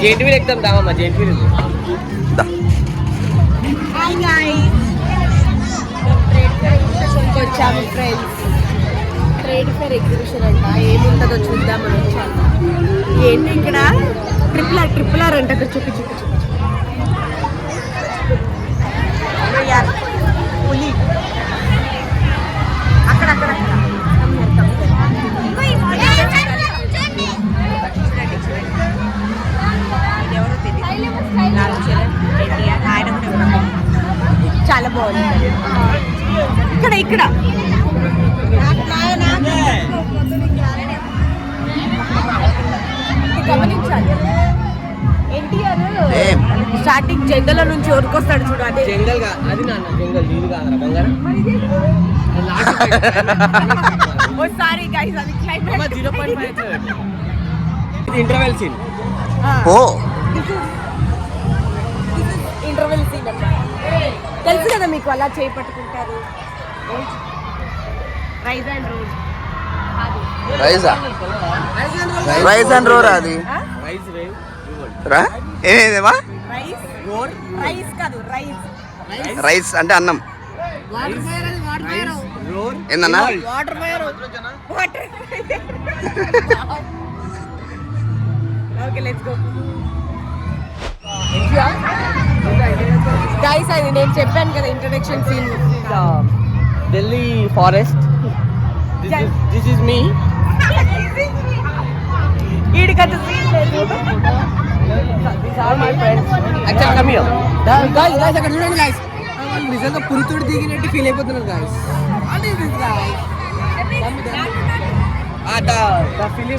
Giant wheel ఎక్కుదాం దామమ్మ giant wheel hi guys trade fair ఎగ్జిబిషన్కి వచ్చాము ఫ్రెండ్స్. ట్రేడ్ ఫేర్ ఎగ్జిబిషన్ అంట, ఏముంటుందో చూద్దామని వచ్చాము. ఏంటి ఇక్కడ ట్రిపుల్ ఆర్ అంట. అక్కడ చూపి పులి అక్కడ చాలా బాగుంది. ఇక్కడ గమనించాలి. ఎన్టీఆర్ స్టార్టింగ్ జంగల్ నుంచి ఊరుకొస్తాడు చూడు. అదే జంగల్ అది నాన్న జంగల్ ఇది కాదరా బంగారం. సారీ గైస్ అది క్లైమాక్స్ 0.5 ఇది ఇంటర్వెల్ సీన్. ఇంటర్వెల్ సీన్ తెలుసు కదా మీకు, అలా చేపట్టుకుంటారు. Rise and roll rice and roar అది ఏదేవా రైస్ కాదు రైస్ అంటే అన్నం ఏందన్నా water okay let's go guys. అది నేను చెప్పాను కదా introduction scene. Delhi forest. This is me. ఈడికంత సీన్ లేదు. These are my friends. Actually, come here. Guys, అక్కడ చూడండి guys. నిజంగా పురితోడు దిగినట్టు ఫీల్ అయిపోతున్నారు guys.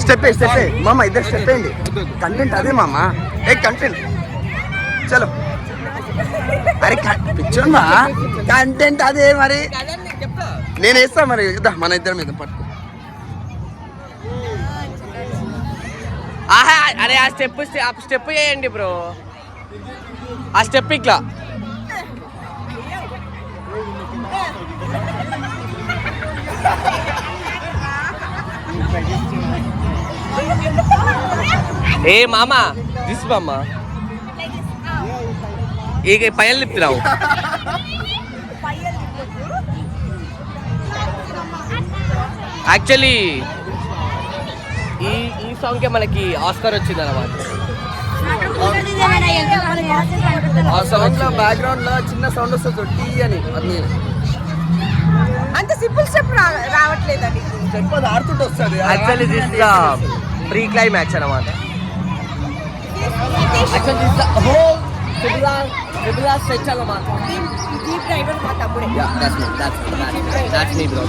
స్టెప్ మామ ఇద్దరు స్టెప్ అయ్యండి. కంటెంట్ అదే మామ. ఏ కంటెంట్ చలో. అరే పిచ్చోందా కంటెంట్ అదే మరి. నేను వేస్తా మరి మన ఇద్దరి మీద పట్టుకో. అరే ఆ స్టెప్ చేయండి బ్రో. ఆ స్టెప్ ఇట్లా ఏ మామా దిస్ మామా ಈಗ ಪೈಯಲ್ಲಿ ನಾವು యాక్చువల్లీ ఈ సాంగ్ కే మనకి ఆస్కార్ వచ్చింది అన్నమాట. ఆ సౌండ్ లో బ్యాక్గ్రౌండ్ లో చిన్న సౌండ్ వస్తుంది టీ అని. అది అంత సింపుల్ స్టెప్ రావట్లేదండి. స్టెప్ అది ఆడుతుంటే వస్తుంది. యాక్చువల్లీ దిస్ ప్రీ క్లైమాక్స్ అన్నమాట. Actually this whole triple stretch అన్నమాట. జీప్ డ్రైవర్ మా తమ్ముడే. That's me bro.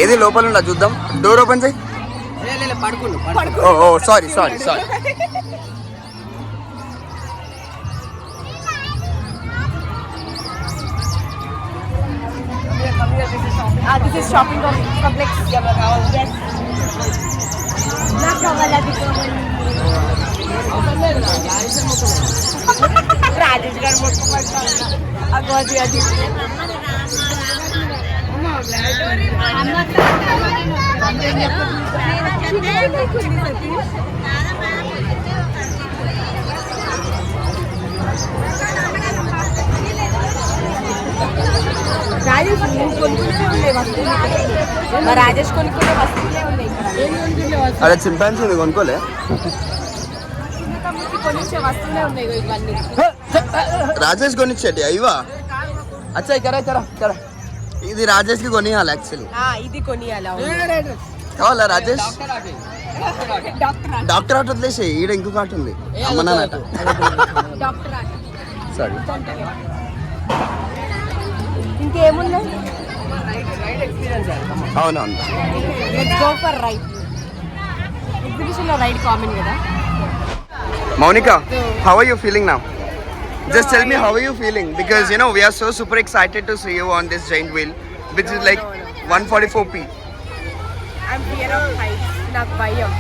ఏది లోపల ఉందా చూద్దాం. డోర్ ఓపెన్ చేయి. పడుకుండు. ఓ sorry This is shopping complex. Yes. నాకు కావాలి అది రాజేష్ గారు మొత్తం అది రాజేష్ కొనుక్కునే ఉన్నాయి వస్తువులు. మా రాజేష్ కొనుక్కునే వస్తువులే ఉన్నాయి. అదే చింపాన్సీ ఉంది కొనుక్కోలే. కొనిచ్చే వస్తువులే ఉన్నాయి ఇవన్నీ. రాజేష్ కొనిచ్చేటి అయ్యవా. అచ్చా కరా ఇది రాజేష్ కి కొనియాలి యాక్చువల్లీ. ఇది కొనియాలి. కావాలా రాజేష్? డాక్టర్ ఆట వదిలేసి ఈడ ఇంకొక ఆట ఉంది అమ్మనాట. సారీ ఇంకేమున్నాయి? అవునవును. Let's go for ride. Exhibition లో రైడ్ కామన్ కదా. Monica, how are you feeling now? Just tell me how are you feeling, because you know we are so super excited to see you on this giant wheel which is like 144p. I'm fear of heights. నాకు భయం.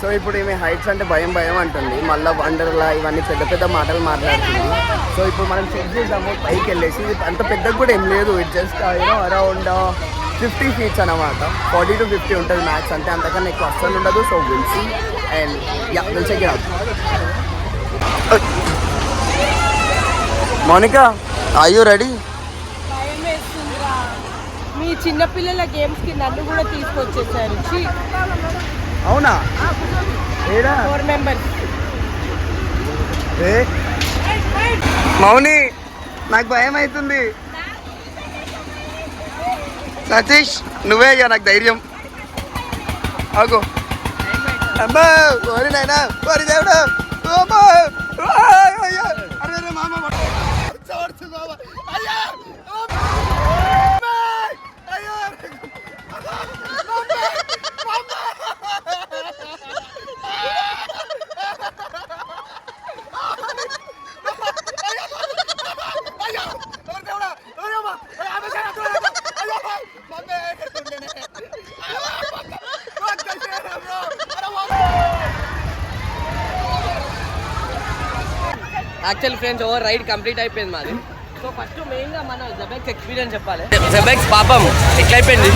So ఇప్పుడు ఈమె heights అంటే భయం అంటుంది. మళ్ళీ వండర్లా ఇవన్నీ పెద్ద మాటలు మాట్లాడుతుంది. సో ఇప్పుడు మనం చెక్ చేద్దాము పైకి వెళ్ళేసి. అంత పెద్దగా కూడా ఏం లేదు. ఇట్ జస్ట్ అరౌండ్ 50 feet అన్నమాట. 40 to 50 ఉంటుంది మ్యాక్స్. అంటే అంతకన్నా ఎక్కువ అస్సలు ఉండదు. So will see and yeah, we'll check it out. Monica, are you ready? భయం వేస్తుందిరా. మీ చిన్నపిల్లల గేమ్స్ కి నన్ను కూడా తీసుకొచ్చేసారు. అవునా? ఏడా 4 members. మౌని, నాకు భయం అవుతుంది. సతీష్, నువ్వే ఇక నాకు ధైర్యం. ఆగో అమ్మా, ఓరి నాయనా, ఓరి దేవుడా, అమ్మా, అయ్యా, అరే మామ actual friends over ride complete అయిపోయింది మాది. సో ఫస్ట్ మెయిన్గా మన జెబెక్స్ ఎక్స్పీరియన్స్ చెప్పాలి. జెబెక్స్ పాపం ఎట్లయిపోయింది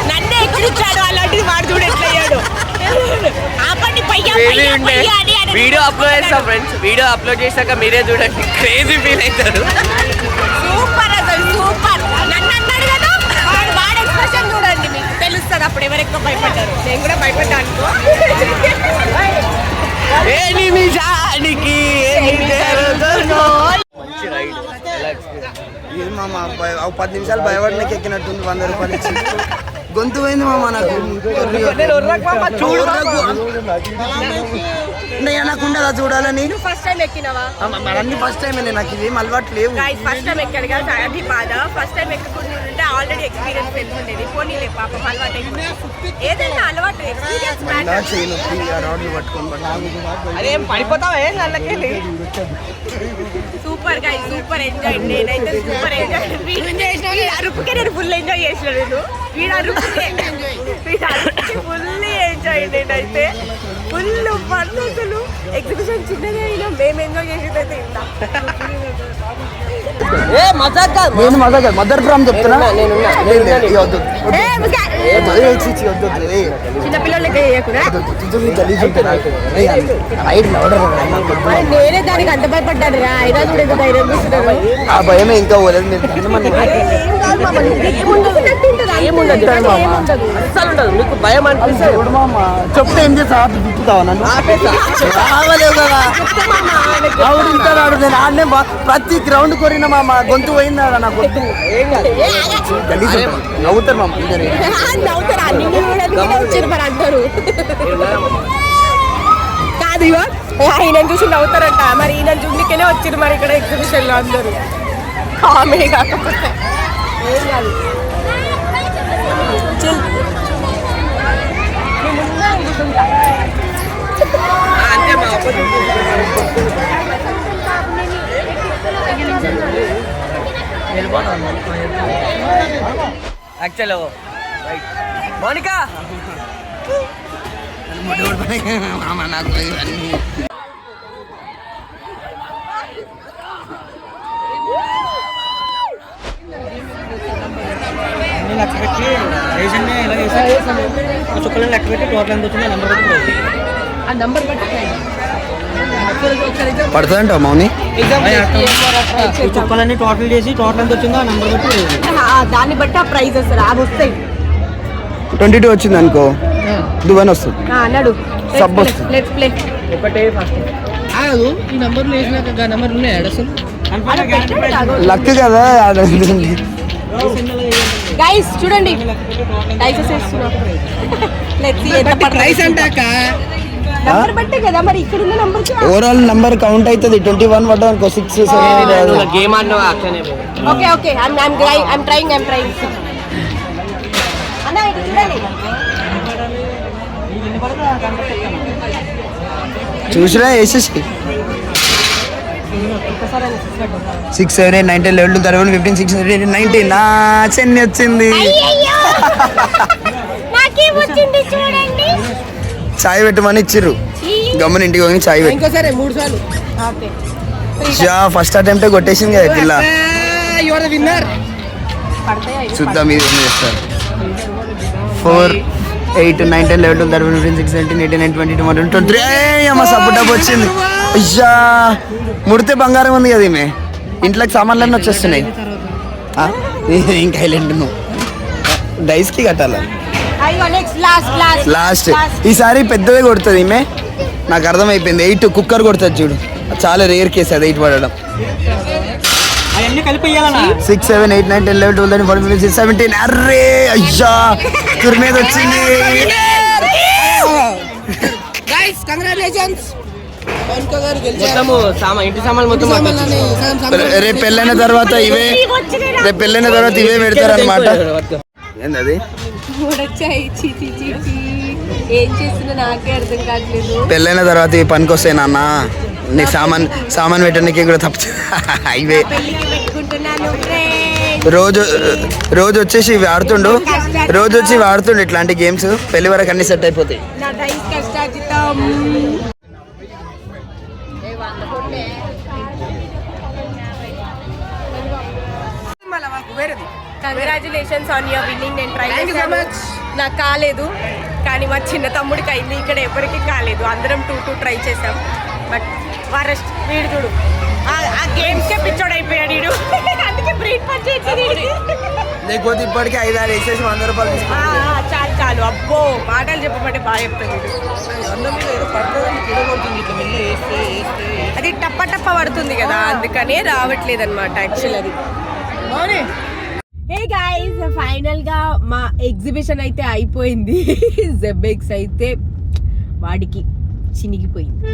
నన్నే ఎక్కించాడు, అలాంటిది వాడు చూడు ఎట్లయ్యాడు. వీడియో అప్లోడ్ చేస్తాం ఫ్రెండ్స్. వీడియో అప్లోడ్ చేశాక మీరే చూడండి, క్రేజీ ఫీల్ అవుతారు. సూపర్ అసలు సూపర్. నన్ను అన్నాడు కదా, వాడు ఎక్స్ప్రెషన్ చూడండి, మీకు తెలుస్తుంది అప్పుడు ఎవరు ఎక్కువ భయపడ్డారు. నేను కూడా భయపడ్డాను. మంచి రైడ్. ఇది మామ 10 నిమిషాలు భయపడినకి ఎక్కినట్టుంది. 100 రూపాయలు ఇచ్చి గొంతు పోయింది మామ నాకు. నాకు ఉండదా చూడాలని. ఫస్ట్ టైం ఎక్కినవా? అన్ని ఫస్ట్ టైం నాకు ఇవేం అలవాటు లేవు. ఫస్ట్ టైం ఎక్కాడు కదా, అది బాధ. ఫస్ట్ టైం ఎక్కకుంటుంటే ఆల్రెడీ ఎక్స్పీరియన్స్ తెలుసుండేది. పోనీలే పాపం అలవాటు ఏదైనా అలవాటు ఎక్స్పీరియన్స్ అదేం పడిపోతావా నల్లకెళ్ళి. సూపర్ గా సూపర్ ఎంజాయ్. నేనైతే సూపర్ ఎంజాయ్. వీడు అరుపుకే నేను ఫుల్ ఎంజాయ్ చేసిన. నేను వీడు అరుపుకే ఫుల్ ఎంజాయ్. నేనైతే ఫుల్ పద్ధతులు ఎగ్జిబిషన్ చిన్నదే అయినా మేము ఎంజాయ్ చేసేదైతే ఇంత. నేను మజాక్ మదర్ ప్రామ్ చెప్తున్నా. చిన్నపిల్లలకి నేనే దానికి అంత భయపడ్డాను రా. అయినా కూడా ఎంత ధైర్యం చూస్తున్నారు. ఆ భయమే ఇంకా పోలేదు. మీరు అస్సలు ఉండదు. మీకు భయం అనిపిస్తే చెప్తే ఏం చేస్తా? తిప్పుతావా నన్ను? రావలేవు కదా. ఆవిడ ఇంకా రాడు. నేను ఆడనే ప్రతి గ్రౌండ్ కొరిన మామ. గొంతు పోయిందా నా గొంతు. నవ్వుతారు మామ. అంటారు కాదు, ఇవో ఆయన చూసి నవ్వుతారంట. మరి ఈయన చూడనికేనే వచ్చింది మరి ఇక్కడ ఎగ్జిబిషన్ లో అందరూ. కామెడీ కాకపోతే ఏం కాదు. అంతే మా యాక్చువల్ మోనికా నాకు అన్ని లెక్క పెట్టి రేషన్ ఇలా చేసి చుక్కలను లెక్క పెట్టి టోటల్ ఎంత వచ్చింది ఆ నెంబర్ బట్టి పడుతుందంట మౌని. చుక్కలన్నీ టోటల్ చేసి టోటల్ ఎంత వచ్చిందో ఆ నెంబర్ బట్టి దాన్ని బట్టి ఆ ప్రైజెస్ అవి వస్తాయి. 22 వచ్చింది అనుకో, దువ్వెన వస్తుంది. అన్నాడు సబ్ వస్తుంది. Let's play. ఒకటే ఫస్ట్ కాదు ఈ నెంబర్లు వేసినాక నెంబర్లు ఉన్నాయి అసలు లక్ కదా. గైస్ చూడండి ప్రైస్ అంటాక నంబర్ బట్టే కదా మరి ఇక్కడ ఉన్న నంబర్ కి. ఓవరాల్ నంబర్ కౌంట్ అవుతుంది. 21 పడ్డా అనుకో, 6 7 గేమ్ ఆడినా అట్లనే. ఓకే ఓకే ఐమ్ ట్రైయింగ్ అన్న ఇది చూడండి. చూసినా వేసేసి 6 7 8 9 10 11 12 13 15 16 17 18 19 నా చెన్ని వచ్చింది. చాయ్ పెట్టమని ఇచ్చిర్రు. గమ్మని ఇంటికి పోయి చాయ్ పెట్టి ఇంకోసారి 3 సార్లు. ఫస్ట్ అటెంప్ట్ కొట్టేసింది కదా పిల్ల. విన్నర్ చూద్దాం ఇది ఏం చేస్తారు. 4 8, 9, 10, 11, 12, 13, 14, 16, 17, 18, 19, 20, 21, 22, 23. అమ్మ సబ్బు డబ్బు వచ్చింది. అయ్యా ముడితే బంగారం ఉంది కదా ఈమె. ఇంట్లోకి సామాన్లన్నీ వచ్చేస్తున్నాయి. ఇంకా హైలెంట్ నువ్వు డైస్కి కట్టాలి. అయ్యో నెక్స్ట్ లాస్ట్ ఈసారి పెద్దదే కొడుతుంది ఈమె. నాకు అర్థమైపోయింది. 8 కుక్కర్ కొడుతుంది చూడు. చాలా రేర్ కేసు అది 8 పడడం. అవన్నీ కలిపి ఇయ్యాలన్నా 6, 7, 8, 9, 10, 11, 12, 13, 14, 15, 16, 17. అర్రే అయ్యా తుర్ మీద వచ్చింది. మొత్తము ఇంటి సామాన్లు మొత్తం రేపు పెళ్ళైన తర్వాత ఇవే పెడతారు అనమాట. ఏంది మూడొచ్చాయి. చీచి ఏం చేస్తున్నా నాకే అర్థం కావట్లేదు. పెళ్ళైన తర్వాత ఈ పనికి వస్తాయి నాన్న. నీ సామాన్ పెట్టడానికి కూడా తప్పుతుంది. ఇవే పెళ్ళికి పెట్టుకుంటున్నాను రోజు వచ్చేసి వాడుతుండు ఇట్లాంటి గేమ్స్. పెళ్లి వరకు అన్ని సెట్ అయిపోతాయి. నా డైస్ కష్టాజితం. Congratulations on your winning. నేను ట్రై చేశాను, నాకు కాలేదు. కానీ మా చిన్న తమ్ముడికి అయింది. ఇక్కడ ఎవరికి కాలేదు. అందరం 2 ట్రై చేసాం. బట్ వరస్ట్ వీడు చూడు ఆ గేమ్స్కే పిచ్చోడు అయిపోయాడు వీడు. అందుకే బ్రీడ్ పని చేసేది. లేకపోతే ఇప్పటికే 5-6 వేసేసి 100 రూపాయలు చాలు అబ్బో మాటలు చెప్పమంటే బాగా చెప్తాను వీడు. అది టప్ప పడుతుంది కదా, అందుకనే రావట్లేదు అనమాట యాక్చువల్ అది. హే గైస్, ఫైనల్ గా మా ఎగ్జిబిషన్ అయితే అయిపోయింది. జెబెక్స్ అయితే వాడికి చినిగిపోయింది.